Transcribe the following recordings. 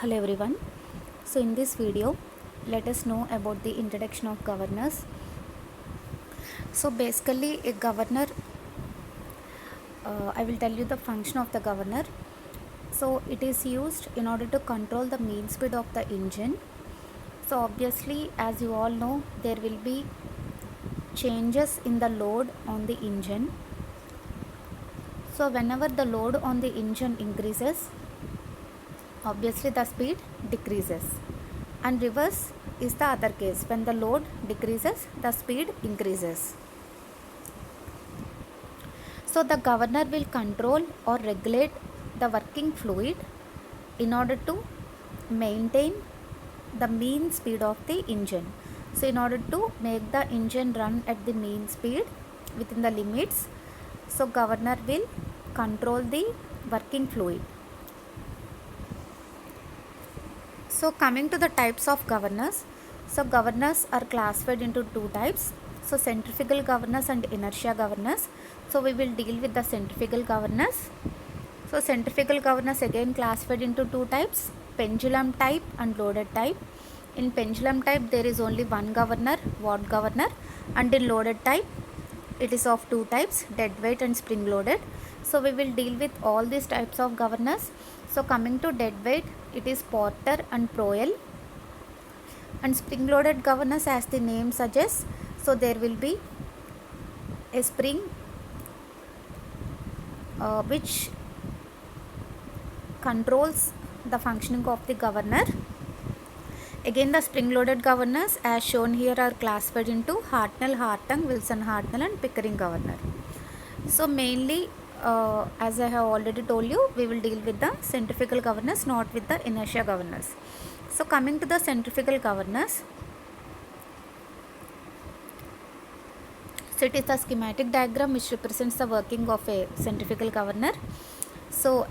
Hello everyone. So in this video, let us know about the introduction of governors. So basically a governor, I will tell you the function of the governor. So it is used in order to control the main speed of the engine. So obviously, as you all know, there will be changes in the load on the engine. So whenever the load on the engine increases, obviously the speed decreases, and reverse is the other case. When the load decreases, the speed increases. So the governor will control or regulate the working fluid in order to maintain the mean speed of the engine. So in order to make the engine run at the mean speed within the limits, so governor will control the working fluid. So coming to the types of governors, so governors are classified into two types. So centrifugal governors and inertia governors. So we will deal with the centrifugal governors. So centrifugal governors again classified into two types, pendulum type and loaded type. In pendulum type there is only one governor, watt governor, and in loaded type it is of two types, dead weight and spring loaded. So we will deal with all these types of governors. So coming to dead weight, it is Porter and Proel. And spring loaded governors, as the name suggests, so there will be a spring which controls the functioning of the governor. Again, the spring loaded governors as shown here are classified into Hartnell, Hartung, Wilson Hartnell and Pickering governor. So mainly as I have already told you, we will deal with the centrifugal governors, not with the inertia governors. So coming to the centrifugal governors, so it is the schematic diagram which represents the working of a centrifugal governor. So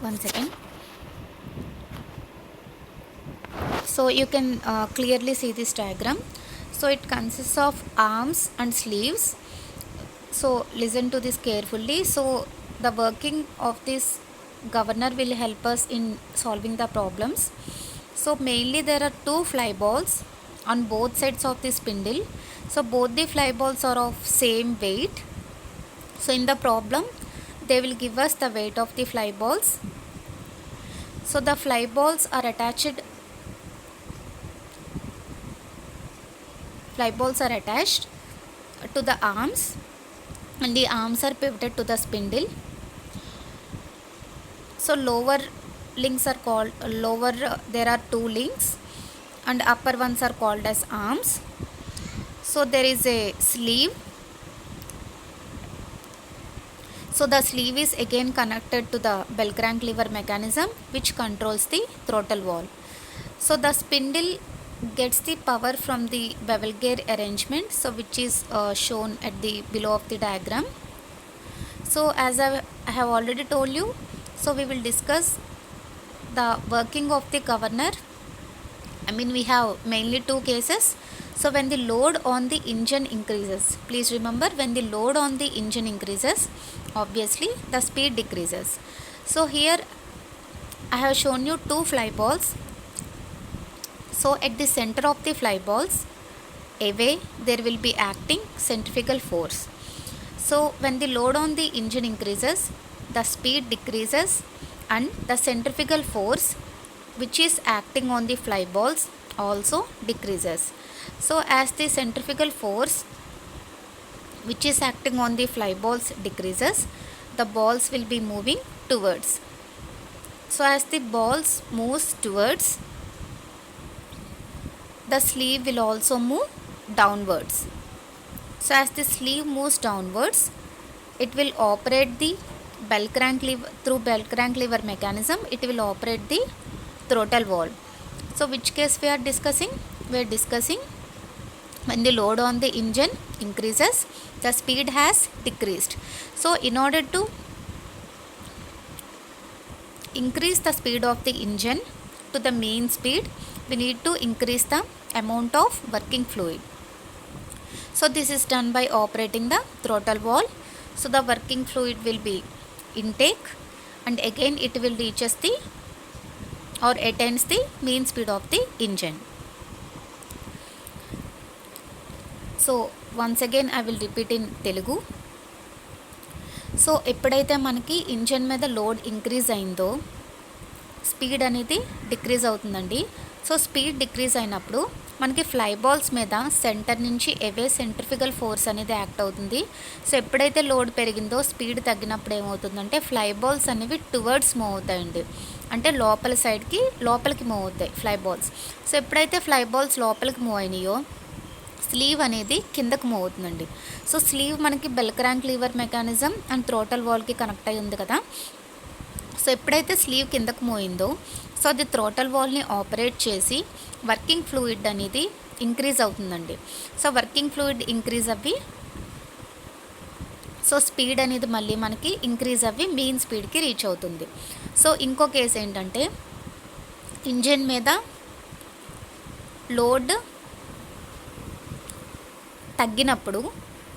one second. So you can clearly see this diagram. So it consists of arms and sleeves. So listen to this carefully. So the working of this governor will help us in solving the problems. So mainly there are two fly balls on both sides of the spindle. So both the fly balls are of same weight. So in the problem they will give us the weight of the fly balls. So the fly balls are attached to the arms, and the arms are pivoted to the spindle. So lower links are called there are two links, and upper ones are called as arms. So there is a sleeve. So the sleeve is again connected to the bell crank lever mechanism which controls the throttle valve. So the spindle gets the power from the bevel gear arrangement, so which is shown at the below of the diagram. So as I have already told you, so we will discuss the working of the governor. We have mainly two cases. So when the load on the engine increases, please remember, when the load on the engine increases, obviously the speed decreases. So here I have shown you two fly balls. So at the center of the fly balls, away there will be acting centrifugal force. So when the load on the engine increases, the speed decreases and the centrifugal force which is acting on the fly balls also decreases. So as the centrifugal force which is acting on the fly balls decreases, the balls will be moving towards. So as the balls moves towards, the sleeve will also move downwards. So as the sleeve moves downwards, it will operate the bell crank lever through bell crank lever mechanism. It will operate the throttle valve. So which case we are discussing? We are discussing when the load on the engine increases, the speed has decreased. So in order to increase the speed of the engine to the mean speed, we need to increase the amount of working fluid. So this is done by operating the throttle valve. So the working fluid will be intake, and again it will reaches the or attains the mean speed of the engine. So once again I will repeat in Telugu. So ఎప్పుడైతే మనకి engine మీద load increase అయిందో speed అనేది decrease అవుతుందండి. So speed decrease అయినప్పుడు మనకి fly balls మీద centre నుంచి ఎవే సెంట్రిఫికల్ ఫోర్స్ అనేది యాక్ట్ అవుతుంది. సో ఎప్పుడైతే లోడ్ పెరిగిందో స్పీడ్ తగ్గినప్పుడు ఏమవుతుందంటే ఫ్లై బాల్స్ అనేవి టువర్డ్స్ మూవ్ అవుతాయండి, అంటే లోపలికి మూవ్ అవుతాయి ఫ్లై బాల్స్. సో ఎప్పుడైతే ఫ్లై బాల్స్ లోపలికి మూవ్ అయినాయో స్లీవ్ అనేది కిందకు మూవ్ అవుతుందండి. సో స్లీవ్ మనకి bell crank lever mechanism and throttle వాల్కి కనెక్ట్ అయి ఉంది కదా. సో ఎప్పుడైతే స్లీవ్ కిందకు మూవ్ అయిందో సో అది థ్రోటల్ వాల్ని ఆపరేట్ చేసి వర్కింగ్ ఫ్లూయిడ్ అనేది ఇంక్రీజ్ అవుతుందండి. సో వర్కింగ్ ఫ్లూయిడ్ ఇంక్రీజ్ అవ్వి సో స్పీడ్ అనేది మళ్ళీ మనకి ఇంక్రీజ్ అవ్వి మెయిన్ స్పీడ్కి రీచ్ అవుతుంది. సో ఇంకో కేసు ఏంటంటే ఇంజిన్ మీద లోడ్ తగ్గినప్పుడు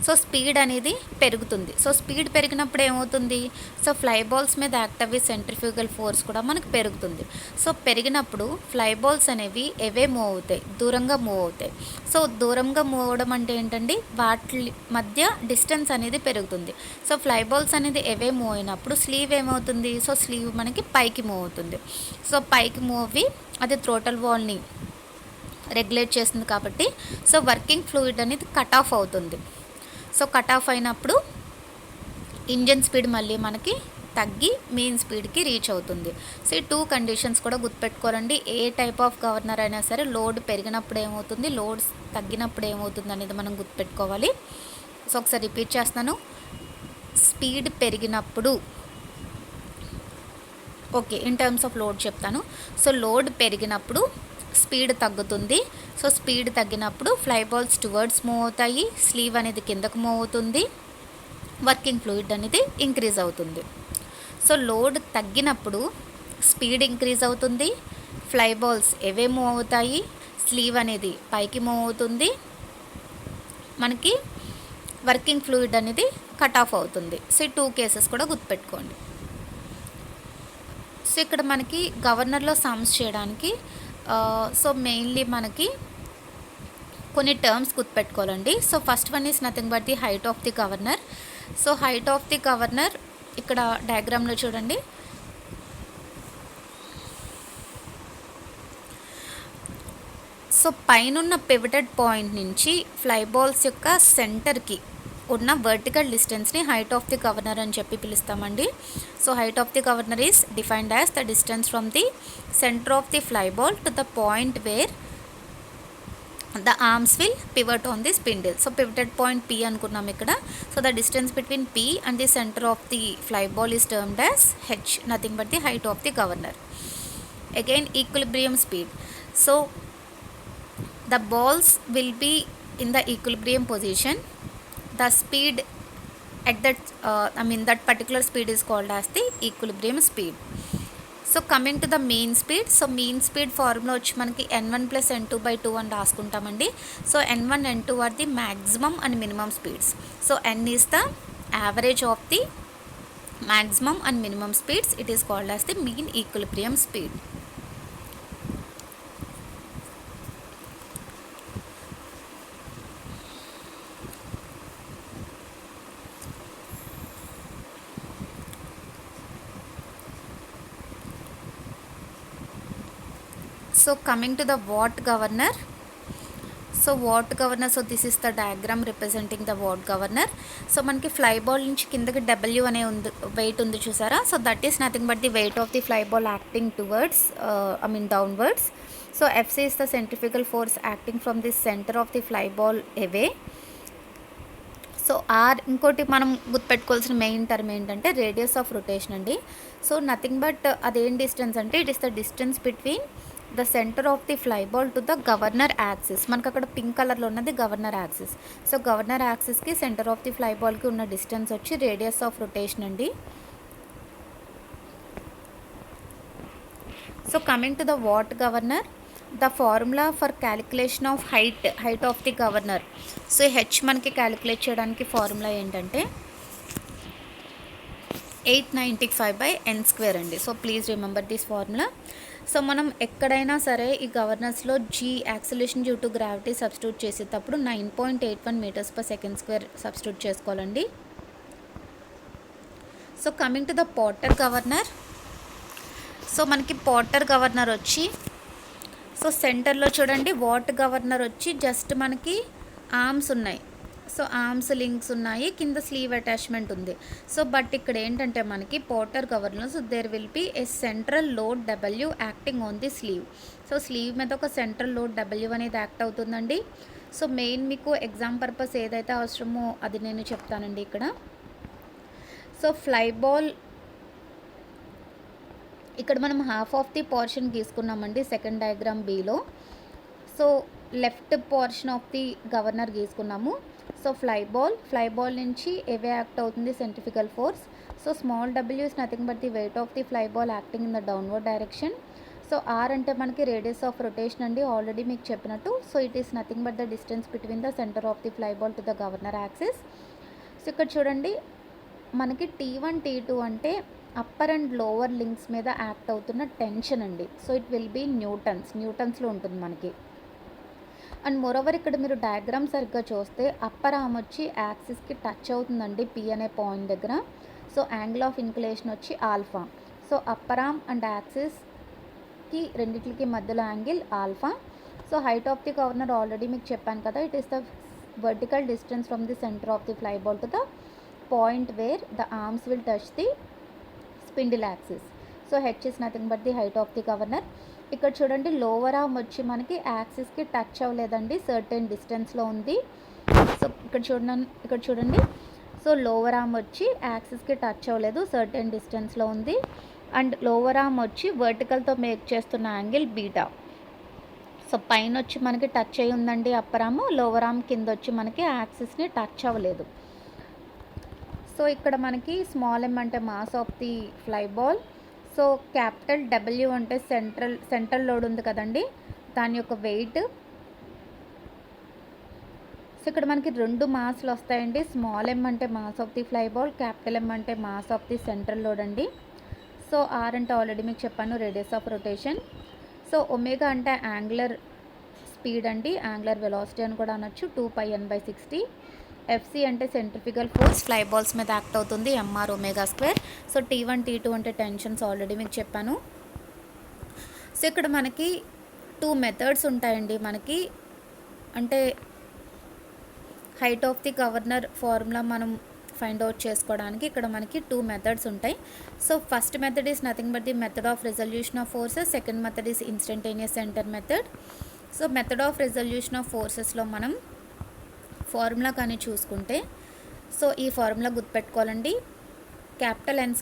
సో స్పీడ్ అనేది పెరుగుతుంది. సో స్పీడ్ పెరిగినప్పుడు ఏమవుతుంది, సో ఫ్లై బాల్స్ మీద యాక్ట్ అయ్యే సెంట్రిఫ్యూగల్ ఫోర్స్ కూడా మనకు పెరుగుతుంది. సో పెరిగినప్పుడు ఫ్లై బాల్స్ అనేవి ఎవే మూవ్ అవుతాయి, దూరంగా మూవ్ అవుతాయి. సో దూరంగా మూవ్ అవ్వడం అంటే ఏంటండి, వాటి మధ్య డిస్టెన్స్ అనేది పెరుగుతుంది. సో ఫ్లై బాల్స్ అనేది ఎవే మూవ్ అయినప్పుడు స్లీవ్ ఏమవుతుంది, సో స్లీవ్ మనకి పైకి మూవ్ అవుతుంది. సో పైకి మూవ్ అవ్వి అది థ్రోటల్ వాల్ని రెగ్యులేట్ చేస్తుంది కాబట్టి సో వర్కింగ్ ఫ్లూయిడ్ అనేది కట్ ఆఫ్ అవుతుంది. సో కట్ ఆఫ్ అయినప్పుడు ఇంజన్ స్పీడ్ మళ్ళీ మనకి తగ్గి మెయిన్ స్పీడ్కి రీచ్ అవుతుంది. సో ఈ 2 కండిషన్స్ కూడా గుర్తుపెట్టుకోరండి. ఏ టైప్ ఆఫ్ గవర్నర్ అయినా సరే లోడ్ పెరిగినప్పుడు ఏమవుతుంది, లోడ్ తగ్గినప్పుడు ఏమవుతుంది అనేది మనం గుర్తుపెట్టుకోవాలి. సో ఒకసారి రిపీట్ చేస్తాను. స్పీడ్ పెరిగినప్పుడు okay, in terms of load చెప్తాను. సో లోడ్ పెరిగినప్పుడు స్పీడ్ తగ్గుతుంది. సో స్పీడ్ తగ్గినప్పుడు ఫ్లై బాల్స్ టువర్డ్స్ మూవ్ అవుతాయి, స్లీవ్ అనేది కిందకు మూవ్ అవుతుంది, వర్కింగ్ ఫ్లూయిడ్ అనేది ఇంక్రీజ్ అవుతుంది. సో లోడ్ తగ్గినప్పుడు స్పీడ్ ఇంక్రీజ్ అవుతుంది, ఫ్లై బాల్స్ ఎవే మూవ్ అవుతాయి, స్లీవ్ అనేది పైకి మూవ్ అవుతుంది, మనకి వర్కింగ్ ఫ్లూయిడ్ అనేది కట్ ఆఫ్ అవుతుంది. సో ఈ 2 కేసెస్ కూడా గుర్తుపెట్టుకోండి. సో ఇక్కడ మనకి గవర్నర్లో సమ్స్ చేయడానికి సో మెయిన్లీ మనకి కొన్ని టర్మ్స్ గుర్తుపెట్టుకోవాలండి. So first one is nothing but the height of the governor. So height of the governor ఇక్కడ డయాగ్రామ్లో చూడండి. సో పైనున్న పివటెడ్ పాయింట్ నుంచి ఫ్లై బాల్స్ యొక్క సెంటర్కి ఉన్న వర్టికల్ డిస్టెన్స్ని హైట్ ఆఫ్ ది గవర్నర్ అని చెప్పి పిలుస్తామండి. So height of the governor is defined as the distance from the centre of the fly ball to the point where the arms will pivot on the spindle. So పివటెడ్ point P అనుకున్నాం ఇక్కడ. So the distance between P and the centre of the fly ball is termed as H, nothing but the height of the governor. Again equilibrium speed. So the balls will be in the equilibrium position. The speed at that particular speed is called as the equilibrium speed. So coming to the mean speed, so mean speed formula వచ్చి మనకి n1 plus n2/2 అని రాసుకుంటామండి. So n1 n2 are the maximum and minimum speeds. So n is the average of the maximum and minimum speeds. It is called as the mean equilibrium speed. So coming to the watt governor. So what governor, so this is the diagram representing the watt governor. So మనకి fly ball నుంచి కిందకి W అనే ఉంది wait ఉంది చూసారా. So that is nothing but the weight of the fly ball acting towards downwards. So FC is the centrifugal force acting from the center of the fly ball away. So ఇంకోటి మనం గుర్తుపెట్టుకోవాల్సిన main term ఏంటంటే radius of rotation అండి. So nothing but అదేం distance అంటే it is the distance between the centre of the fly ball to the governor axis. మనకు అక్కడ pink కలర్లో ఉన్నది గవర్నర్ యాక్సిస్. సో గవర్నర్ యాక్సిస్కి సెంటర్ ఆఫ్ ది ఫ్లై బాల్కి ఉన్న డిస్టెన్స్ వచ్చి రేడియస్ ఆఫ్ రొటేషన్ అండి. So coming to the watt governor, the formula for calculation of height of the governor. So H మనకి క్యాలిక్యులేట్ చేయడానికి formula ఏంటంటే 895/n² అండి. So please remember this formula. So మనం ఎక్కడైనా సరే ఈ గవర్నర్స్లో G acceleration due to gravity substitute చేసేటప్పుడు 9.81 m/s² సబ్స్టిట్యూట్ చేసుకోవాలండి. So coming to the porter governor. So మనకి పోర్టర్ గవర్నర్ వచ్చి, సో సెంటర్లో చూడండి వాట్ గవర్నర్ వచ్చి జస్ట్ మనకి ఆర్మ్స్ ఉన్నాయి. సో ఆర్మ్స్ లింక్స్ ఉన్నాయి, కింద స్లీవ్ అటాచ్మెంట్ ఉంది. సో బట్ ఇక్కడ ఏంటంటే మనకి porter governor, so there will be a central load W acting on the sleeve. So sleeve మీద ఒక సెంట్రల్ లోడ్ W అనేది యాక్ట్ అవుతుందండి. సో మెయిన్ మీకు ఎగ్జామ్ పర్పస్ ఏదైతే అవసరమో అది నేను చెప్తానండి ఇక్కడ. సో ఫ్లై బాల్ ఇక్కడ మనం హాఫ్ ఆఫ్ ది పోర్షన్ గీసుకున్నామండి second diagram below. So left portion of the governor గీసుకున్నాము. సో ఫ్లై బాల్ నుంచి ఏవే యాక్ట్ అవుతుంది centrifugal force. So small w is nothing but the weight of the fly ball acting in the downward direction. So r అంటే మనకి radius of rotation అండి, already మీకు చెప్పినట్టు. So it is nothing but the distance between the centre of the fly ball to the governor axis. So ఇక్కడ చూడండి మనకి T1 T2 అంటే upper and lower links మీద యాక్ట్ అవుతున్న టెన్షన్ అండి. సో ఇట్ విల్ బీ న్యూటన్స్లో ఉంటుంది మనకి. And moreover ఇక్కడ మీరు డయాగ్రామ్ సరిగ్గా చూస్తే అప్పర్ ఆర్మ్ వచ్చి యాక్సిస్కి టచ్ అవుతుందండి P అనే పాయింట్ దగ్గర. సో యాంగిల్ ఆఫ్ ఇన్క్లినేషన్ వచ్చి alpha. So upper arm and యాక్సిస్కి రెండిట్లకి మధ్యలో angle alpha. So height of the governor already మీకు చెప్పాను కదా, it is the vertical distance from the centre of the fly ball to the point where the arms will touch the spindle axis. So h is nothing but the height of the governor. ఇక్కడ చూడండి lower arm వచ్చి మనకి యాక్సిస్కి touch అవ్వలేదండి, certain డిస్టెన్స్లో ఉంది. So ఇక్కడ చూడండి so lower arm వచ్చి యాక్సిస్కి టచ్ అవ్వలేదు, సర్టెన్ డిస్టెన్స్లో ఉంది. అండ్ లోవర్ ఆర్మ్ వచ్చి వర్టికల్తో మేక్ చేస్తున్న యాంగిల్ బీటా. సో పైన వచ్చి మనకి టచ్ అయి ఉందండి అప్పర్ ఆర్మ్, లోవర్ ఆర్మ్ కింద వచ్చి మనకి యాక్సిస్ని టచ్ అవ్వలేదు. సో ఇక్కడ మనకి స్మాల్ m అంటే mass of the fly ball. So capital W అంటే సెంట్రల్ లోడ్ ఉంది కదండి, దాని యొక్క వెయిట్. సో ఇక్కడ మనకి రెండు మాస్లు వస్తాయండి. స్మాల్ m అంటే mass of the fly ball, capital M అంటే mass of the central load అండి. సో R అంటే ఆల్రెడీ మీకు చెప్పాను radius of rotation. So omega అంటే యాంగులర్ స్పీడ్ అండి, యాంగులర్ వెలాసిటీ అని కూడా అనొచ్చు, 2πn/60. FC అంటే సెంట్రిఫికల్ ఫోర్స్ ఫ్లై బాల్స్ మీద యాక్ట్ అవుతుంది, mr². సో T1 T2 అంటే టెన్షన్స్ ఆల్రెడీ మీకు చెప్పాను. సో ఇక్కడ మనకి 2 మెథడ్స్ ఉంటాయండి మనకి, అంటే height of the governor formula మనం ఫైండ్ అవుట్ చేసుకోవడానికి ఇక్కడ మనకి 2 మెథడ్స్ ఉంటాయి. So first method is nothing but the method of resolution of forces, second method is instantaneous centre method. So method of resolution of ఫోర్సెస్లో మనం formula కానీ చూసుకుంటే, so ఈ ఫార్ములా గుర్తుపెట్టుకోవాలండి. N²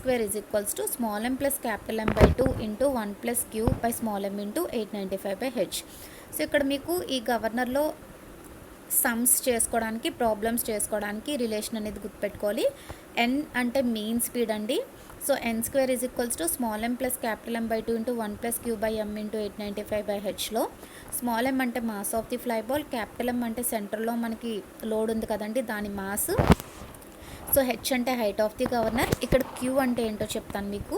= small m plus capital M/2 into 1 plus q by small m into 895/h. So ఇక్కడ మీకు ఈ గవర్నర్లో sums చేసుకోవడానికి, ప్రాబ్లమ్స్ చేసుకోవడానికి రిలేషన్ అనేది గుర్తుపెట్టుకోవాలి. n అంటే మీన్ స్పీడ్ అండి. So N² = small m plus capital M/2 into 1 plus q by m into 895/hలో స్మాల్ m అంటే mass of the fly ball, capital M అంటే సెంటర్లో మనకి లోడ్ ఉంది కదండి దాని మాస్. సో హెచ్ అంటే హైట్ ఆఫ్ ది గవర్నర్. ఇక్కడ క్యూ అంటే ఏంటో చెప్తాను మీకు.